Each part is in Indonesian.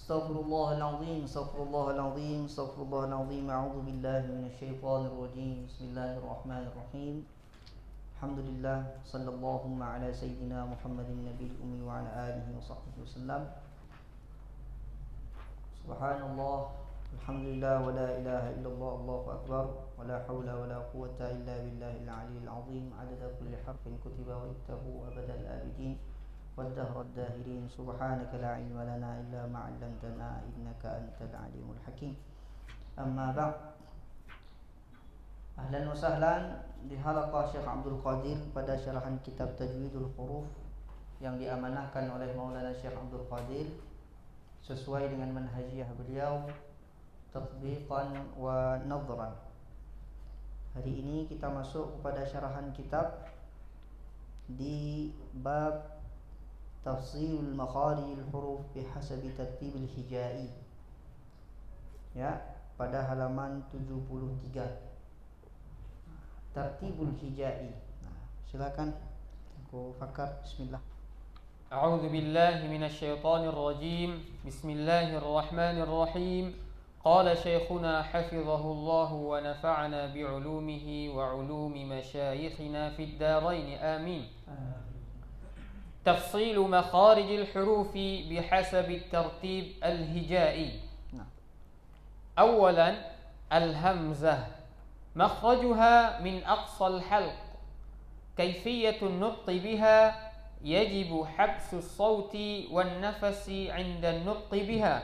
Astaghfirullahaladzim, astaghfirullahaladzim, astaghfirullahaladzim. A'udzu billahi minasyaitonir rajim. Bismillahirrahmanirrahim. Alhamdulillah, sallallahu ala sayyidina Muhammadin nabiyil ummi wa ala alihi wa sahbihi wasallam. Subhanallah, alhamdulillah, wa la ilaha illallah, Allahu akbar, wa la hawla wa la quwwata illa billahil aliyyil azim. Adada kulli harfin kutiba wa iktabu abadal abidin. والدهر الداهرين سبحانك لا علم لنا إلا ما علمتنا إنك أنت العليم الحكيم أما بعد أهلا وسهلا di halaqah Syekh Abdul Qadir pada syarahan kitab Tajwidul Huruf yang diamanahkan oleh Maulana Syekh Abdul Qadir sesuai dengan manhajiyah beliau tatbiqan wa nadhran. Hari ini kita masuk kepada syarahan kitab di bab Tafsilul makharijil huruf bihasabi tartibil hijai. Ya, pada halaman 73. Tartibul hijai. Nah, silakan Aku Fakar. Bismillah. A'udzu billahi minasy syaithanir rajim. Bismillahirrahmanirrahim. Qala syekhuna hafizahullah wa nafa'ana bi'ulumihi wa 'ulumi masyayikhina fid dharain. Amin. تفصيل مخارج الحروف بحسب الترتيب الهجائي. أولا الهمزة مخرجها من أقصى الحلق. كيفية النطق بها يجب حبس الصوت والنفس عند النطق بها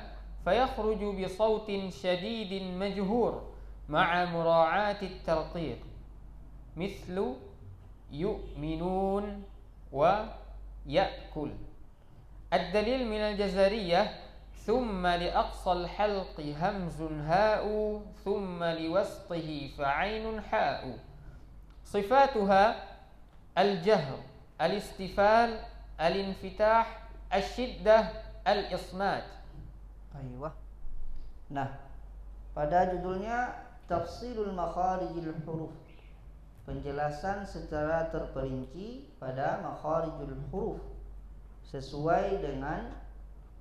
فيخرج بصوت شديد مجهور مع مراعاة الترقيق مثل يؤمنون يأكل. الدليل من الجزرية ثم لأقصى الحلق همز هاء ثم لوسطه فعين حاء. صفاتها الجهر الاستفال الانفتاح الشدة الإصمات. Aywa. Nah, pada judulnya Tafsilul makharijil huruf, penjelasan secara terperinci pada makharijul huruf sesuai dengan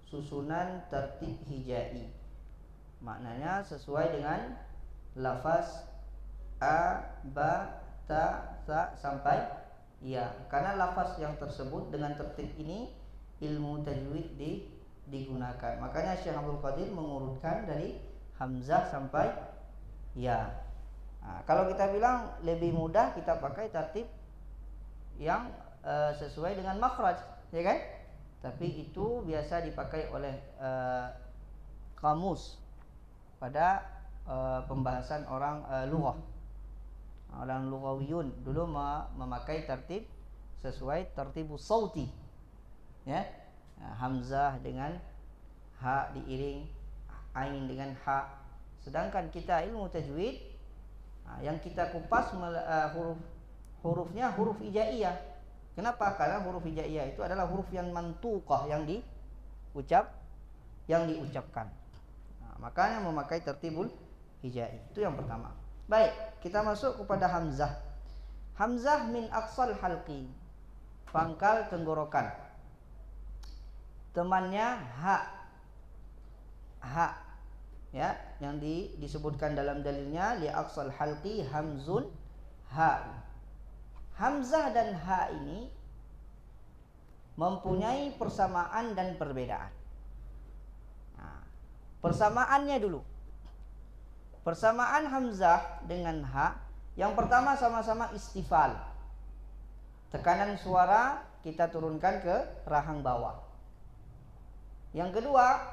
susunan tertib hijai. Maknanya sesuai dengan lafaz a, ba, ta, sa sampai ya. Karena lafaz yang tersebut dengan tertib ini ilmu tajwid digunakan. Makanya Syekh Abdul Qadir mengurutkan dari hamzah sampai ya. Nah, kalau kita bilang lebih mudah, kita pakai tertib yang sesuai dengan makhraj, ya kan? Tapi itu biasa dipakai oleh kamus pada pembahasan orang lughah. Orang lughawiyun dulu memakai tertib sesuai tertibus sauti, ya. Nah, hamzah dengan ha diiring, ain dengan ha. Sedangkan kita ilmu tajwid, yang kita kupas hurufnya huruf hijaiyah. Kenapa? Karena huruf hijaiyah itu adalah huruf yang mantuqah, yang diucapkan. Nah, makanya memakai tertibul hijai. Itu yang pertama. Baik, kita masuk kepada hamzah. Hamzah min aqsal halqi, pangkal tenggorokan. Temannya ha. Ha, ya, yang disebutkan dalam dalilnya li aqsal halqi hamzun ha. Hamzah dan ha ini mempunyai persamaan dan perbedaan. Nah, persamaannya dulu. Persamaan hamzah dengan ha, yang pertama sama-sama istifal. Tekanan suara kita turunkan ke rahang bawah. Yang kedua,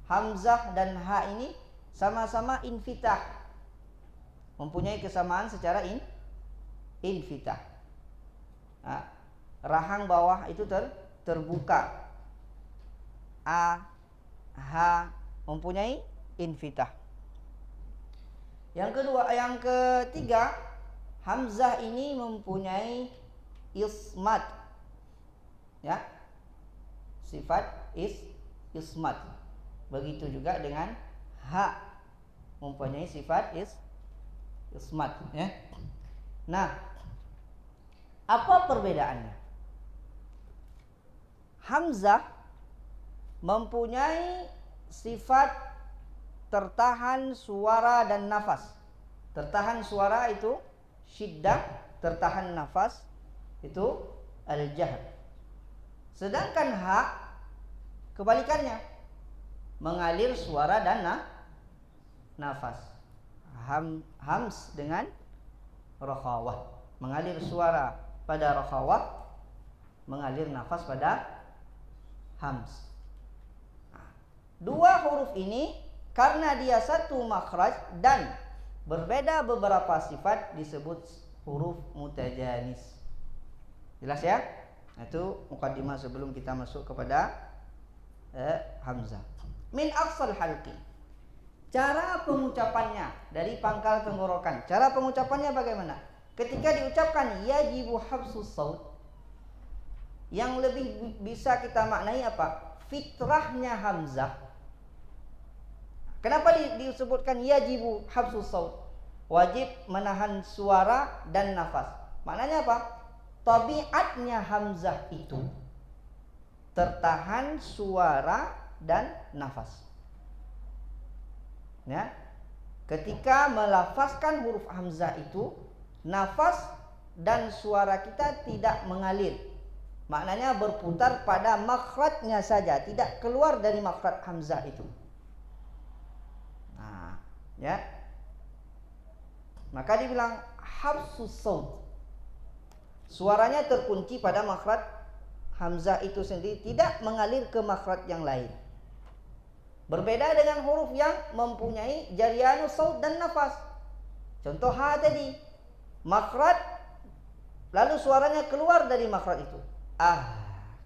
hamzah dan ha ini sama-sama infitah, mempunyai kesamaan secara infitah. Nah, rahang bawah itu terbuka. A, ha mempunyai infitah. Yang ketiga, hamzah ini mempunyai ismat, ya, sifat ismat. Begitu juga dengan ha, mempunyai sifat ismat, ya. Nah, apa perbedaannya? Hamzah mempunyai sifat tertahan suara dan nafas. Tertahan suara itu syiddah, tertahan nafas itu al-jahr. Sedangkan ha kebalikannya, mengalir suara dan nafas. Hams dengan rakhawah, mengalir suara pada rakhawah, mengalir nafas pada hams. Dua huruf ini karena dia satu makhraj dan berbeda beberapa sifat disebut huruf mutajanis. Jelas ya? Itu mukaddimah sebelum kita masuk kepada hamzah. Min aqsal halqi. Cara pengucapannya dari pangkal tenggorokan. Cara pengucapannya bagaimana? Ketika diucapkan yajibu habsus saut, yang lebih bisa kita maknai apa? Fitrahnya hamzah. Kenapa disebutkan yajibu habsus saut? Wajib menahan suara dan nafas. Maknanya apa? Tabiatnya hamzah itu tertahan suara dan nafas. Ya. Ketika melafazkan huruf hamzah itu, nafas dan suara kita tidak mengalir. Maknanya berputar pada makhrajnya saja, tidak keluar dari makhraj hamzah itu. Nah, ya. Maka dibilang habsus saut. Suaranya terkunci pada makhraj hamzah itu sendiri, tidak mengalir ke makhraj yang lain. Berbeda dengan huruf yang mempunyai jaryanus saut dan nafas. Contoh ha tadi, makhraj lalu suaranya keluar dari makhraj itu.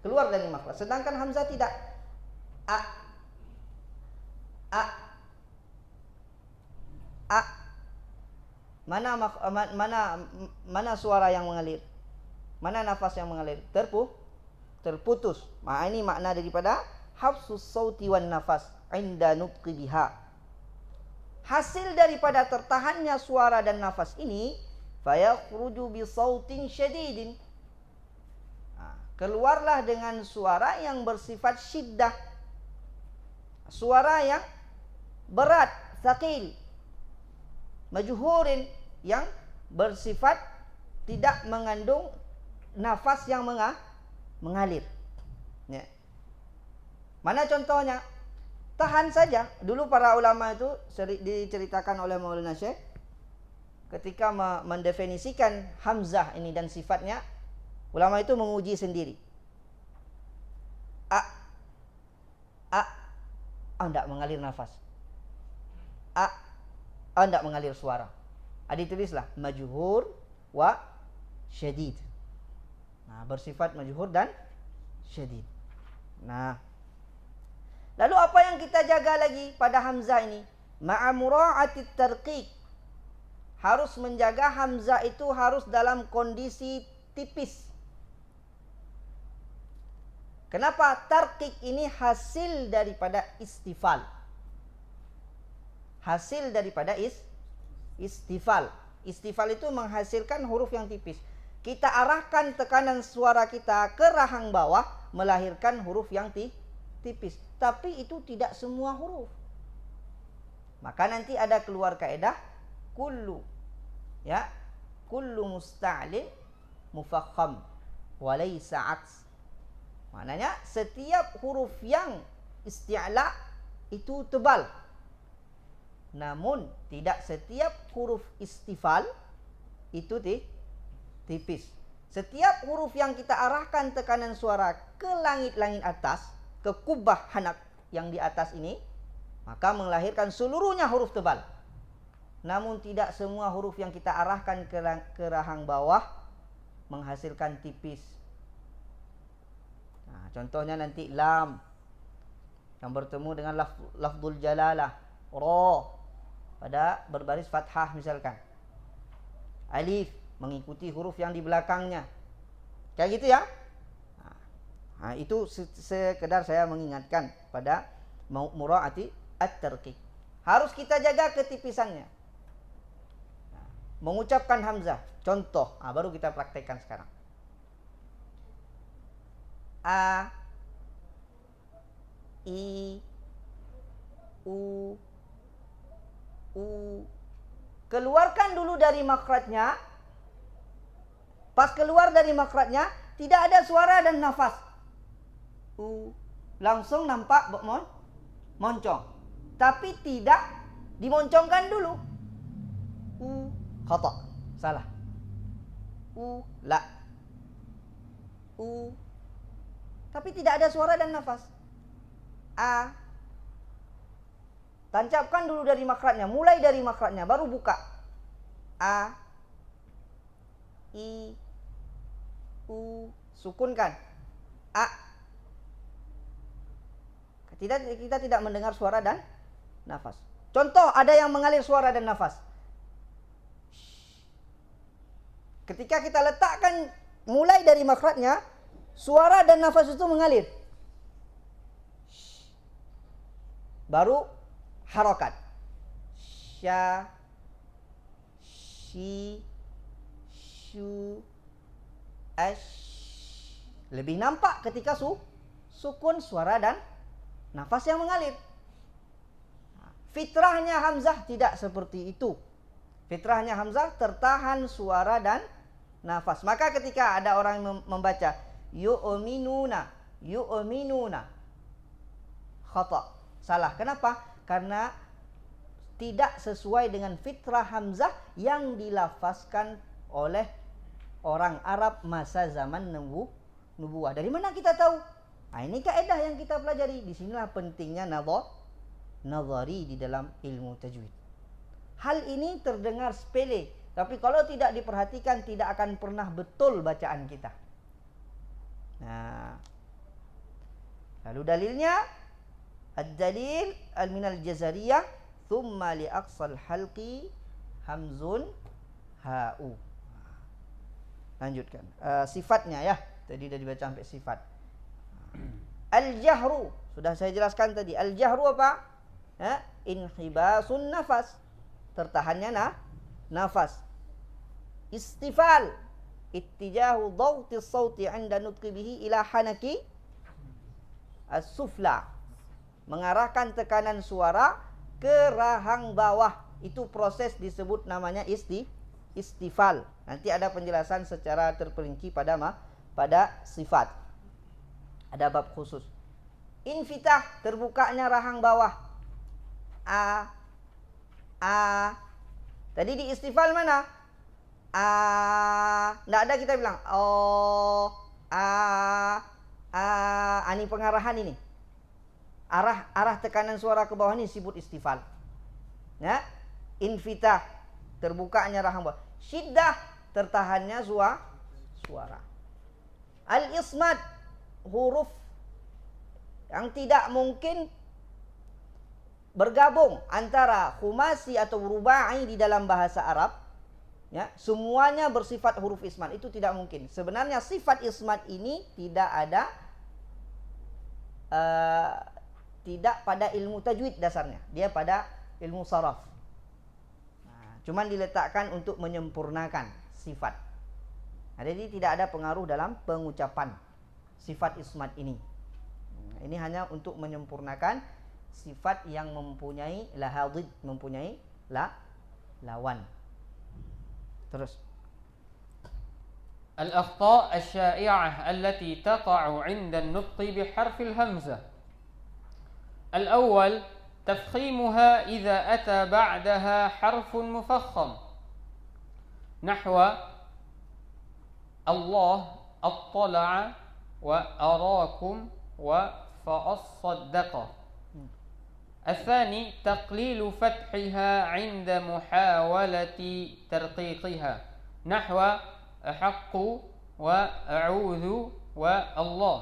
Keluar dari makhraj. Sedangkan hamzah tidak. Mana suara yang mengalir? Mana nafas yang mengalir? Terputus. Ini makna daripada habsus sauti wan nafas inda nutqi biha. Hasil daripada tertahannya suara dan nafas ini, fayakhruju bi sautin syadidin. Keluarlah dengan suara yang bersifat syiddah. Suara yang berat, thaqil. Majhurin, yang bersifat tidak mengandung nafas yang mengalir. Ya. Mana contohnya? Tahan saja. Dulu para ulama itu diceritakan oleh Maulana Syekh ketika mendefinisikan hamzah ini dan sifatnya, ulama itu menguji sendiri. Tidak mengalir nafas. Tidak mengalir suara. Ditulislah majhur wa syadid. Bersifat majhur dan syadid. Lalu apa yang kita jaga lagi pada hamzah ini? Ma'a mura'atit tarqiq. Harus menjaga hamzah itu harus dalam kondisi tipis. Kenapa? Tarqiq ini hasil daripada istifal. Hasil daripada istifal. Istifal itu menghasilkan huruf yang tipis. Kita arahkan tekanan suara kita ke rahang bawah, melahirkan huruf yang tipis. Tapi itu tidak semua huruf. Maka nanti ada keluar kaedah kullu, ya, kullu musta'lin mufakham wa laysa aks. Maknanya setiap huruf yang isti'la itu tebal. Namun tidak setiap huruf istifal itu tipis. Setiap huruf yang kita arahkan tekanan suara ke langit-langit atas, ke kubah hanak yang di atas ini, maka melahirkan seluruhnya huruf tebal. Namun tidak semua huruf yang kita arahkan ke rahang bawah menghasilkan tipis. Contohnya nanti lam yang bertemu dengan lafzul jalalah, ra pada berbaris fathah misalkan. Alif mengikuti huruf yang di belakangnya. Kayak gitu ya. Itu sekedar saya mengingatkan pada mura'ati at-tarqiq. Harus kita jaga ketipisannya. Mengucapkan hamzah. Contoh, baru kita praktekkan sekarang. A, I, U. Keluarkan dulu dari makhrajnya. Pas keluar dari makhrajnya, tidak ada suara dan nafas. Langsung nampak moncong. Tapi tidak dimoncongkan dulu. Khata. Salah. La. Tapi tidak ada suara dan nafas. A. Tancapkan dulu dari makhrajnya, mulai dari makhrajnya, baru buka. A. I. Sukunkan. A. Kita tidak mendengar suara dan nafas. Contoh, ada yang mengalir suara dan nafas. Ketika kita letakkan mulai dari makhrajnya, suara dan nafas itu mengalir. Baru harakat. Sya, shi, syu, ash. Lebih nampak ketika sukun suara dan nafas yang mengalir. Fitrahnya Hamzah tidak seperti itu. Fitrahnya Hamzah tertahan suara dan nafas. Maka ketika ada orang membaca yu'minuna, khata. Salah. Kenapa? Karena tidak sesuai dengan fitrah Hamzah yang dilafazkan oleh orang Arab masa zaman nubuwah. Dari mana kita tahu? Nah, ini kaidah yang kita pelajari. Disinilah pentingnya nazari di dalam ilmu tajwid. Hal ini terdengar sepele, tapi kalau tidak diperhatikan tidak akan pernah betul bacaan kita. Nah, lalu dalilnya ad-dalil al-minal jazariyah thumma li aqsal halqi hamzun ha'u. Lanjutkan. Sifatnya ya. Tadi sudah dibaca sampai sifat. Al-jahru. Sudah saya jelaskan tadi. Al-jahru apa? Inhibasun nafas. Tertahannya nafas. Istifal. Ittijahu dhawti sawti 'inda nutqi bihi ila hanaki as-sufla. Mengarahkan tekanan suara ke rahang bawah. Itu proses disebut namanya istifal. Nanti ada penjelasan secara terperinci pada sifat. Ada bab khusus. Infitah, terbukanya rahang bawah. A. Tadi di istifal mana? Tidak ada kita bilang ini pengarahan ini. Arah tekanan suara ke bawah ini disebut istifal. Ya. Infitah, terbukanya rahang bawah. Syiddah, tertahannya suara. Al-ismad, huruf yang tidak mungkin bergabung antara khumasi atau rubai di dalam bahasa Arab. Ya, semuanya bersifat huruf ismad. Itu tidak mungkin. Sebenarnya sifat ismad ini tidak ada tidak pada ilmu tajwid dasarnya. Dia pada ilmu saraf. Nah, cuman diletakkan untuk menyempurnakan sifat. Nah, jadi tidak ada pengaruh dalam pengucapan sifat ismad ini. Nah, ini hanya untuk menyempurnakan sifat yang mempunyai lahadid, mempunyai lawan. Terus. الأخطاء الشائعة التي تقع عند النطق بحرف الهمزة. الأول تفخيمها إذا أتى بعدها حرف مفخم نحو الله اطلع وأراكم فأصدق. الثاني تقليل فتحها عند محاولة ترقيقها نحو أحق وأعوذ والله.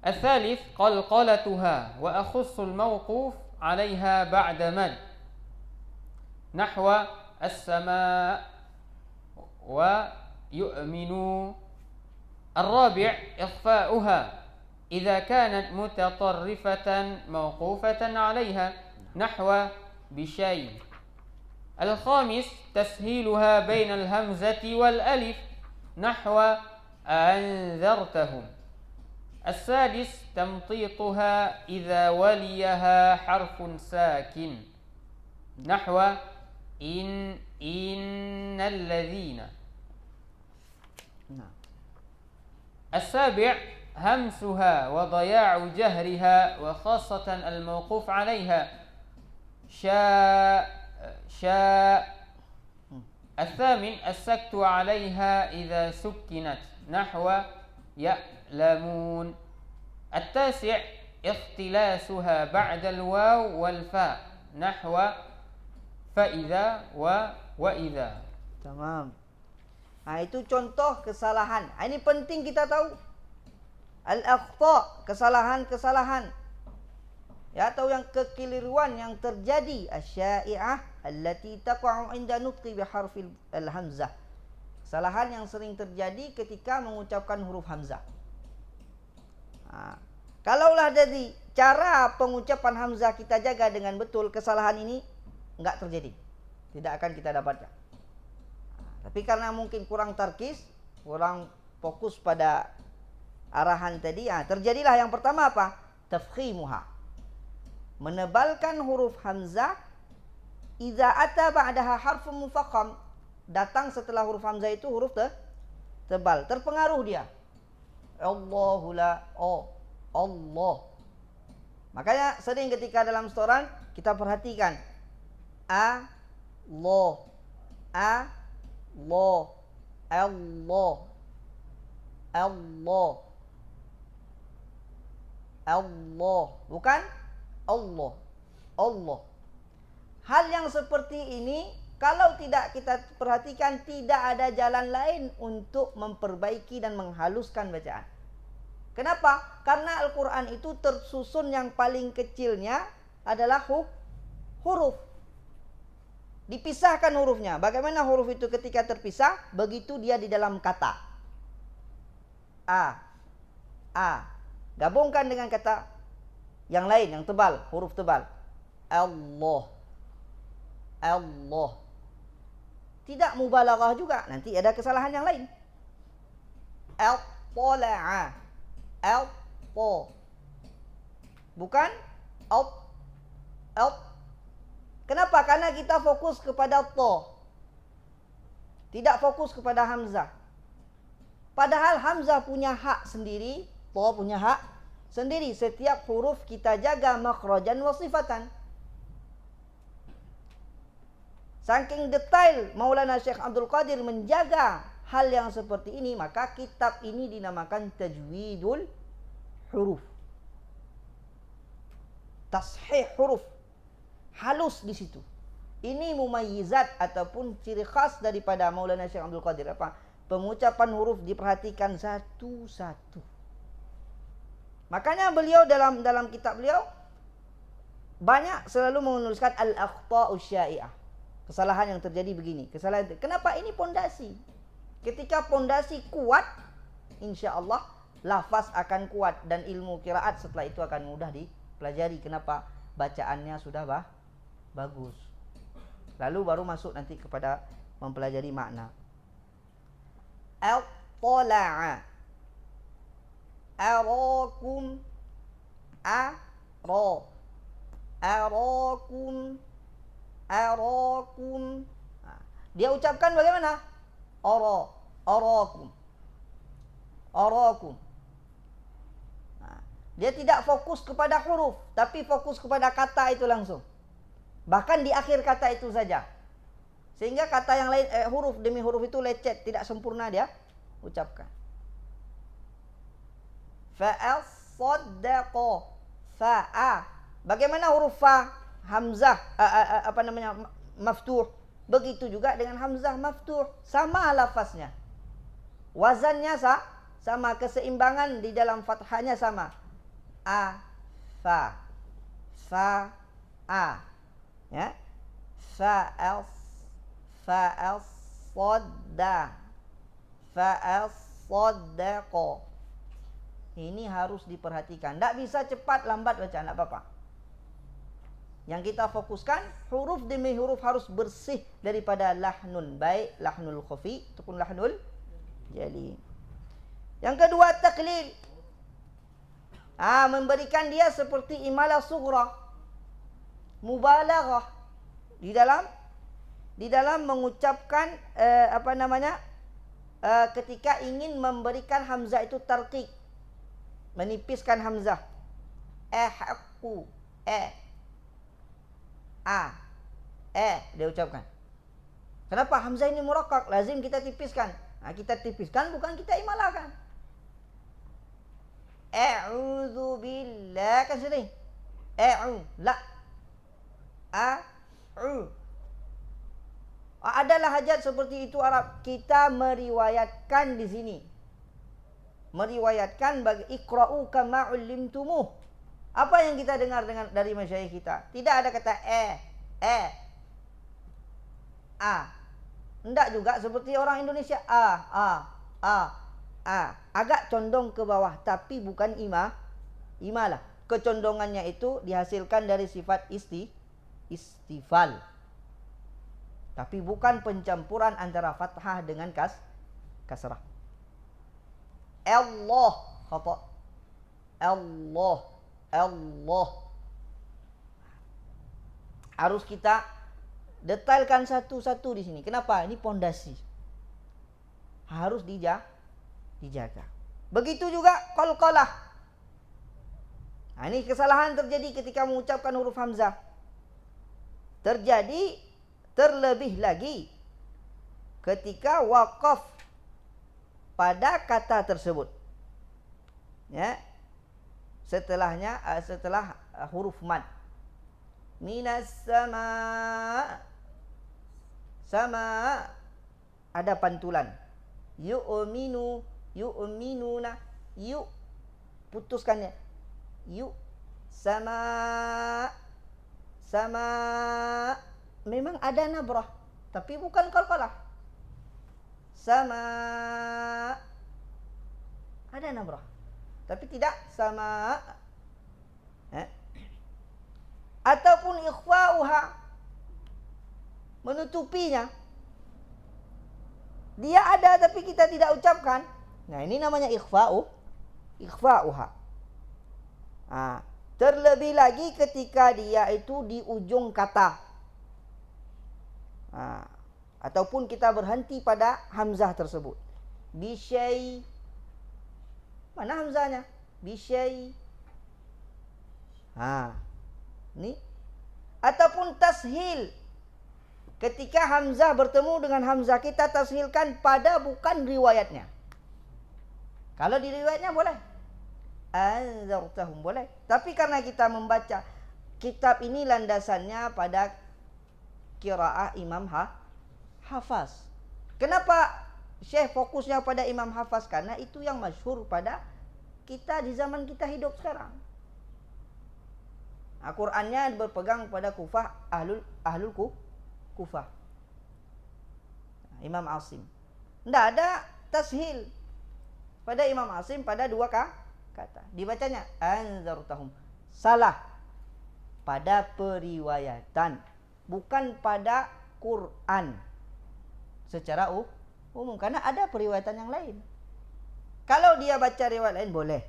الثالث قلقلتها وأخص الموقوف عليها بعد مد نحو السماء ويؤمن. الرابع إخفاؤها إذا كانت متطرفة موقوفة عليها نحو بشيء. الخامس تسهيلها بين الهمزة والألف نحو أنذرتهم. السادس تمطيطها إذا وليها حرف ساكن نحو إن الذين. السابع همسها وضياع جهرها وخاصة الموقوف عليها شاء. الثامن السكت عليها إذا سكنت نحو يألمون. التاسع اختلاسها بعد الواو والفاء نحو فإذا وإذا. Tamam. Itu contoh kesalahan. Ini penting kita tahu. Al-akhta, kesalahan-kesalahan. Ya, atau yang kekeliruan yang terjadi, asy-syai'ah allati taqa'u 'inda nutqi biharfil al-hamzah. Kesalahan yang sering terjadi ketika mengucapkan huruf hamzah. Kalaulah dari cara pengucapan hamzah kita jaga dengan betul, kesalahan ini enggak terjadi. Tidak akan kita dapatkan. Tapi karena mungkin kurang tarkis, kurang fokus pada arahan tadi, terjadilah yang pertama apa? Tafkhimuha. Menebalkan huruf hamzah idza ata ba'daha harfun mufakham. Datang setelah huruf hamzah itu huruf tebal, terpengaruh dia. Allahu la Allah. Makanya sering ketika dalam setoran kita perhatikan Allah, Allah, Allah, Allah, Allah, bukan Allah, Allah. Hal yang seperti ini kalau tidak kita perhatikan, tidak ada jalan lain untuk memperbaiki dan menghaluskan bacaan. Kenapa? Karena Al-Quran itu tersusun yang paling kecilnya adalah huruf. Dipisahkan hurufnya. Bagaimana huruf itu ketika terpisah? Begitu dia di dalam kata. A. Gabungkan dengan kata yang lain, yang tebal, huruf tebal. Allah. Allah. Tidak mubalaghah juga, nanti ada kesalahan yang lain. Al-Tala'a. Al-Po. Bukan Al. Kenapa? Karena kita fokus kepada to. Tidak fokus kepada hamzah. Padahal hamzah punya hak sendiri, to punya hak sendiri. Setiap huruf kita jaga makhrajan wa sifatan. Saking detail Maulana Syekh Abdul Qadir menjaga hal yang seperti ini, maka kitab ini dinamakan Tajwidul Huruf. Tashih huruf. Halus di situ. Ini mumayyizat ataupun ciri khas daripada Maulana Syekh Abdul Qadir. Apa? Pengucapan huruf diperhatikan satu-satu. Makanya beliau dalam kitab beliau banyak selalu menuliskan al-akhta'us syai'ah. Kesalahan yang terjadi begini. Kenapa? Ini pondasi. Ketika pondasi kuat, insya Allah lafaz akan kuat dan ilmu qiraat setelah itu akan mudah dipelajari. Kenapa? Bacaannya sudah bagus. Lalu baru masuk nanti kepada mempelajari makna. Al-Tala'a. Arakum. Arakum. Arakum. Dia ucapkan bagaimana? Arakum. Arakum. Dia tidak fokus kepada huruf, tapi fokus kepada kata itu langsung. Bahkan di akhir kata itu saja. Sehingga kata yang lain, huruf demi huruf itu lecet, tidak sempurna dia ucapkan. Fa'as-saddaqa. Fa'a. Bagaimana huruf fa? Hamzah, maftuh. Begitu juga dengan hamzah maftuh. Sama lafaznya. Wazannya sama. Keseimbangan di dalam fathahnya sama. Fa. Ya. Fa'as-saddaqa. Ini harus diperhatikan. Tidak bisa cepat lambat baca, tidak apa-apa. Yang kita fokuskan, huruf demi huruf harus bersih daripada lahnun. Baik lahnul khafi ataupun lahnul jali. Yang kedua, taklil. Memberikan dia seperti imalah sughra, mubalaghah di dalam mengucapkan ketika ingin memberikan hamzah itu tarqiq, menipiskan hamzah. Haqqu, dia ucapkan. Kenapa hamzah ini murakkak? Lazim kita tipiskan. Kita tipiskan bukan kita imalahkan. A'udzu billah kan sini. La. Adalah hajat seperti itu Arab. Kita meriwayatkan di sini. Meriwayatkan bagi iqra'u kama 'ullimtumuh. Apa yang kita dengar dari masyayikh kita? Tidak ada kata Enggak juga seperti orang Indonesia agak condong ke bawah, tapi bukan imalah. Kecondongannya itu dihasilkan dari sifat istifal. Tapi bukan pencampuran antara fathah dengan kasrah. Allah khata. Allah. Harus kita detailkan satu-satu di sini. Kenapa? Ini pondasi. Harus dijaga. Begitu juga qalqalah. Ini kesalahan terjadi ketika mengucapkan huruf hamzah. Terjadi terlebih lagi ketika waqaf pada kata tersebut. Ya. Setelah huruf mad. Minas sama ada pantulan. Yu'minuna putuskannya. Sama memang ada nabrah, tapi bukan qalqalah. Sama ada nabrah, tapi tidak sama. Ataupun ikhfa'uha, menutupinya. Dia ada tapi kita tidak ucapkan. Nah, ini namanya ikhfa'uha. Terlebih lagi ketika dia itu di ujung kata. Ataupun kita berhenti pada hamzah tersebut. Bisyai. Mana hamzahnya? Bisyai. Ini. Ataupun tashil. Ketika hamzah bertemu dengan hamzah, kita tashilkan pada bukan riwayatnya. Kalau di riwayatnya boleh. Anzartahum boleh. Tapi karena kita membaca kitab ini landasannya pada qiraah Imam Hafaz. Kenapa Syekh fokusnya pada Imam Hafaz? Karena itu yang masyhur pada kita di zaman kita hidup sekarang. Qurannya berpegang pada Kufah, ahlul Kufah. Imam Asim. Tidak ada tashil pada Imam Asim pada dua kata. Dibacanya anzartahum. Salah pada periwayatan, bukan pada Quran secara umum, karena ada periwayatan yang lain. Kalau dia baca riwayat lain boleh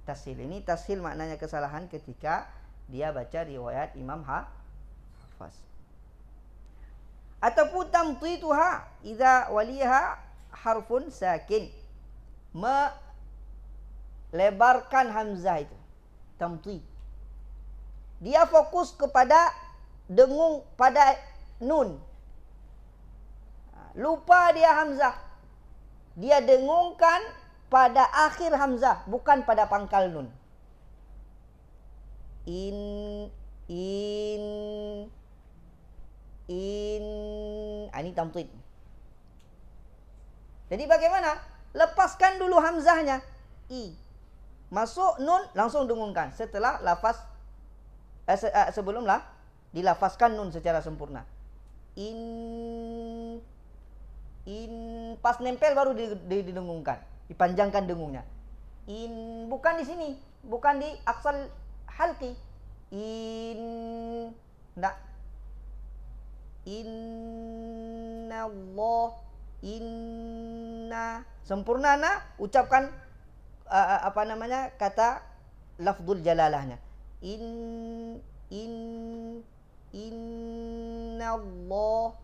tashil. Ini tashil maknanya kesalahan ketika dia baca riwayat Imam Hafaz. Ataupun tamtituha idza waliha harfun sakin. Melebarkan hamzah itu. Tamtit. Dia fokus kepada dengung pada nun. Lupa dia hamzah. Dia dengungkan pada akhir hamzah, bukan pada pangkal nun. Ini tamtid. Jadi bagaimana? Lepaskan dulu hamzahnya. Masuk nun, langsung dengungkan. Setelah lafaz sebelumlah dilafazkan nun secara sempurna. Pas nempel baru didengungkan, dipanjangkan dengungnya. Bukan di sini, bukan di aksal halqi. Enggak. Inna sempurna ucapkan kata lafzul jalalahnya. Innallah.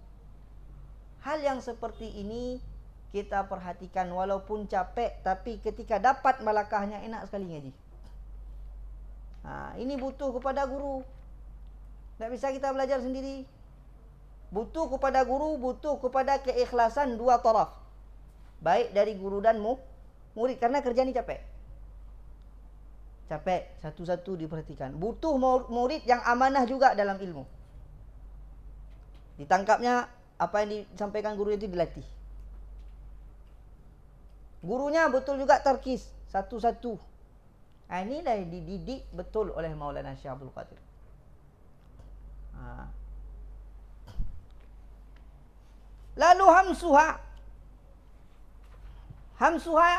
Hal yang seperti ini kita perhatikan, walaupun capek tapi ketika dapat malakahnya enak sekali ngaji. Ini butuh kepada guru. Tak bisa kita belajar sendiri. Butuh kepada guru, butuh kepada keikhlasan dua taraf. Baik dari guru dan murid, karena kerja ni capek. Capek, satu-satu diperhatikan. Butuh murid yang amanah juga dalam ilmu. Ditangkapnya apa yang disampaikan guru itu dilatih. Gurunya betul juga tarkis, satu-satu. Inilah dididik betul oleh Maulana Syekh Abdul Qadir. Lalu hamsuha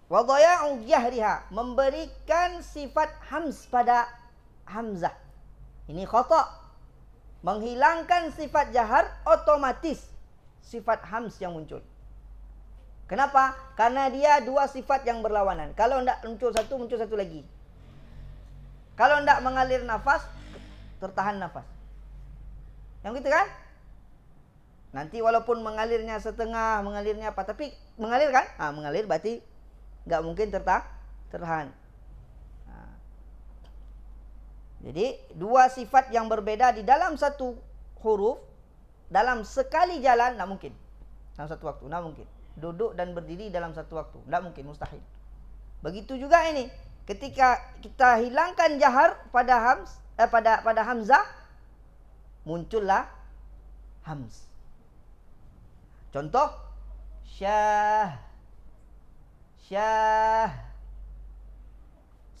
wa dhaya'u jahriha, memberikan sifat hams pada hamzah. Ini khata'. Menghilangkan sifat jahar, otomatis sifat hams yang muncul. Kenapa? Karena dia dua sifat yang berlawanan. Kalau tidak muncul satu lagi. Kalau tidak mengalir nafas, tertahan nafas. Yang gitu kan? Nanti walaupun mengalirnya setengah, mengalirnya apa, tapi mengalir kan? Mengalir berarti nggak mungkin tertahan. Jadi dua sifat yang berbeda di dalam satu huruf, dalam sekali jalan, tidak mungkin. Dalam satu waktu, tidak mungkin. Duduk dan berdiri dalam satu waktu, tidak mungkin, mustahil. Begitu juga ini, ketika kita hilangkan jahar pada pada hamzah, muncullah hams. Contoh, syah.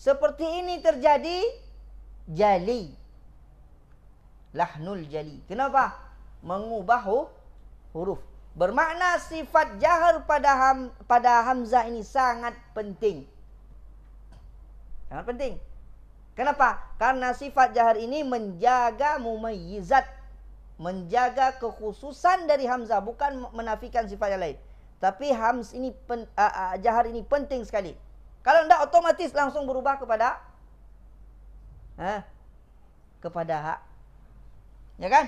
Seperti ini terjadi jali, lahnul jali. Kenapa? Mengubah huruf. Bermakna sifat jahar pada hamzah ini sangat penting. Sangat penting. Kenapa? Karena sifat jahar ini menjaga mumayyizat, menjaga kekhususan dari hamzah, bukan menafikan sifat yang lain. Tapi hams ini jahar ini penting sekali. Kalau tidak, otomatis langsung berubah kepada ha. Ya kan?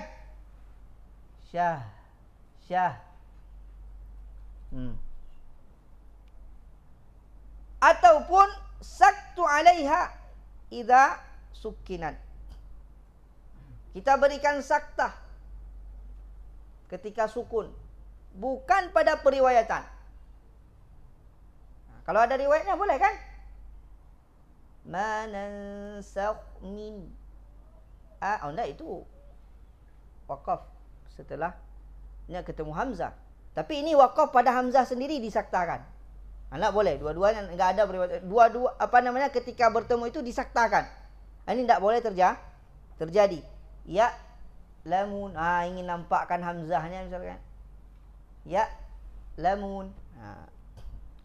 Syah. Ataupun saktu alaiha idza sukkinat. Kita berikan saktah ketika sukun, bukan pada periwayatan. Kalau ada riwayatnya boleh kan? Manansakh min enggak, itu wakaf setelahnya ketemu hamzah. Tapi ini wakaf pada hamzah sendiri disaktakan. Enggak boleh, dua-duanya enggak ada periwayat. Dua-dua ketika bertemu itu disaktakan. Ini enggak boleh terjadi. Ya lamun, ingin nampakkan hamzahnya misalkan. Ya lamun.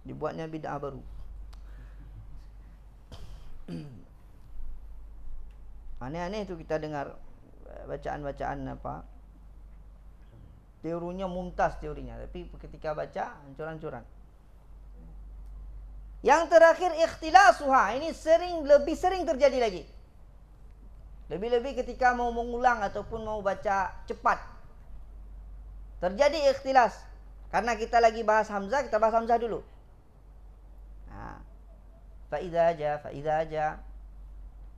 Dibuatnya bid'ah baru. Aneh-aneh itu kita dengar bacaan-bacaan teorinya mumtaz teorinya, tapi ketika baca hancur-hancuran. Yang terakhir ikhtilasuha, ini lebih sering terjadi lagi. Lebih-lebih ketika mau mengulang ataupun mau baca cepat. Terjadi ikhtilas. Karena kita lagi bahas hamzah, kita bahas hamzah dulu. Fa idza ja,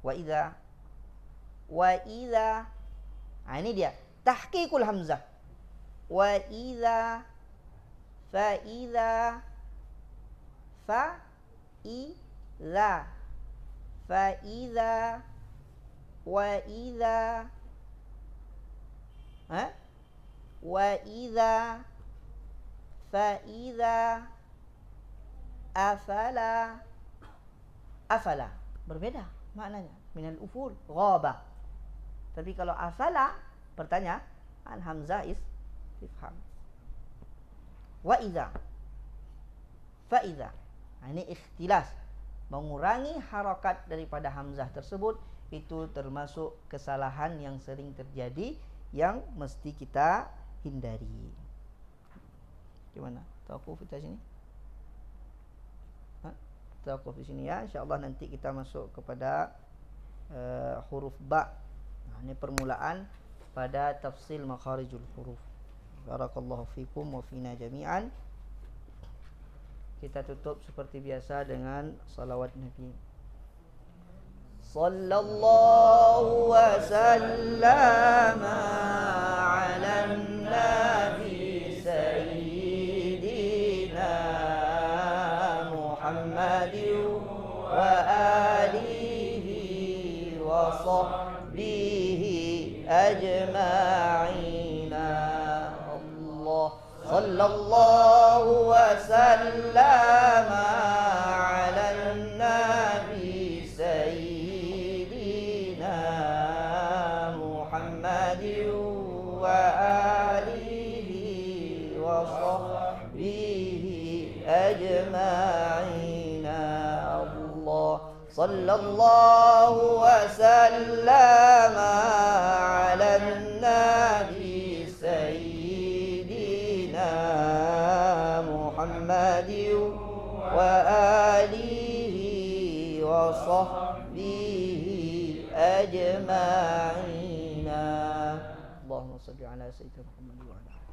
wa idza. Ini dia tahqiqul hamzah. Wa idza, fa idza, wa idza, fa idza, afala. Berbeda maknanya. Minal uful, ghaba. Tapi kalau afala, pertanyaan, hamzah istifham. Wa idza, fa idza. Ini ikhtilas, mengurangi harakat daripada hamzah tersebut. Itu termasuk kesalahan yang sering terjadi, yang mesti kita hindari. Gimana? Tawakuf kita sini? Tawakuf di sini ya. Insyaallah nanti kita masuk kepada huruf ba. Nah, ini permulaan pada tafsil makharijul huruf. Barakallahu fikum wa fina jami'an. Kita tutup seperti biasa dengan salawat Nabi. Sallallahu wa sallama ala nabi sayyidina Muhammadin wa alihi wa sahbihi ajma'ina. Allah sallallahu wa sallama ala nabi sayyidina Muhammadin wa alihi wa sahbihi ajma'ina. Allah sallallahu wa sallama ala nabi sayyidina Muhammadin wa alihi wa sahbihi ajma'ina. Allahumma salli ala sayyidina Muhammad wa ala alihi.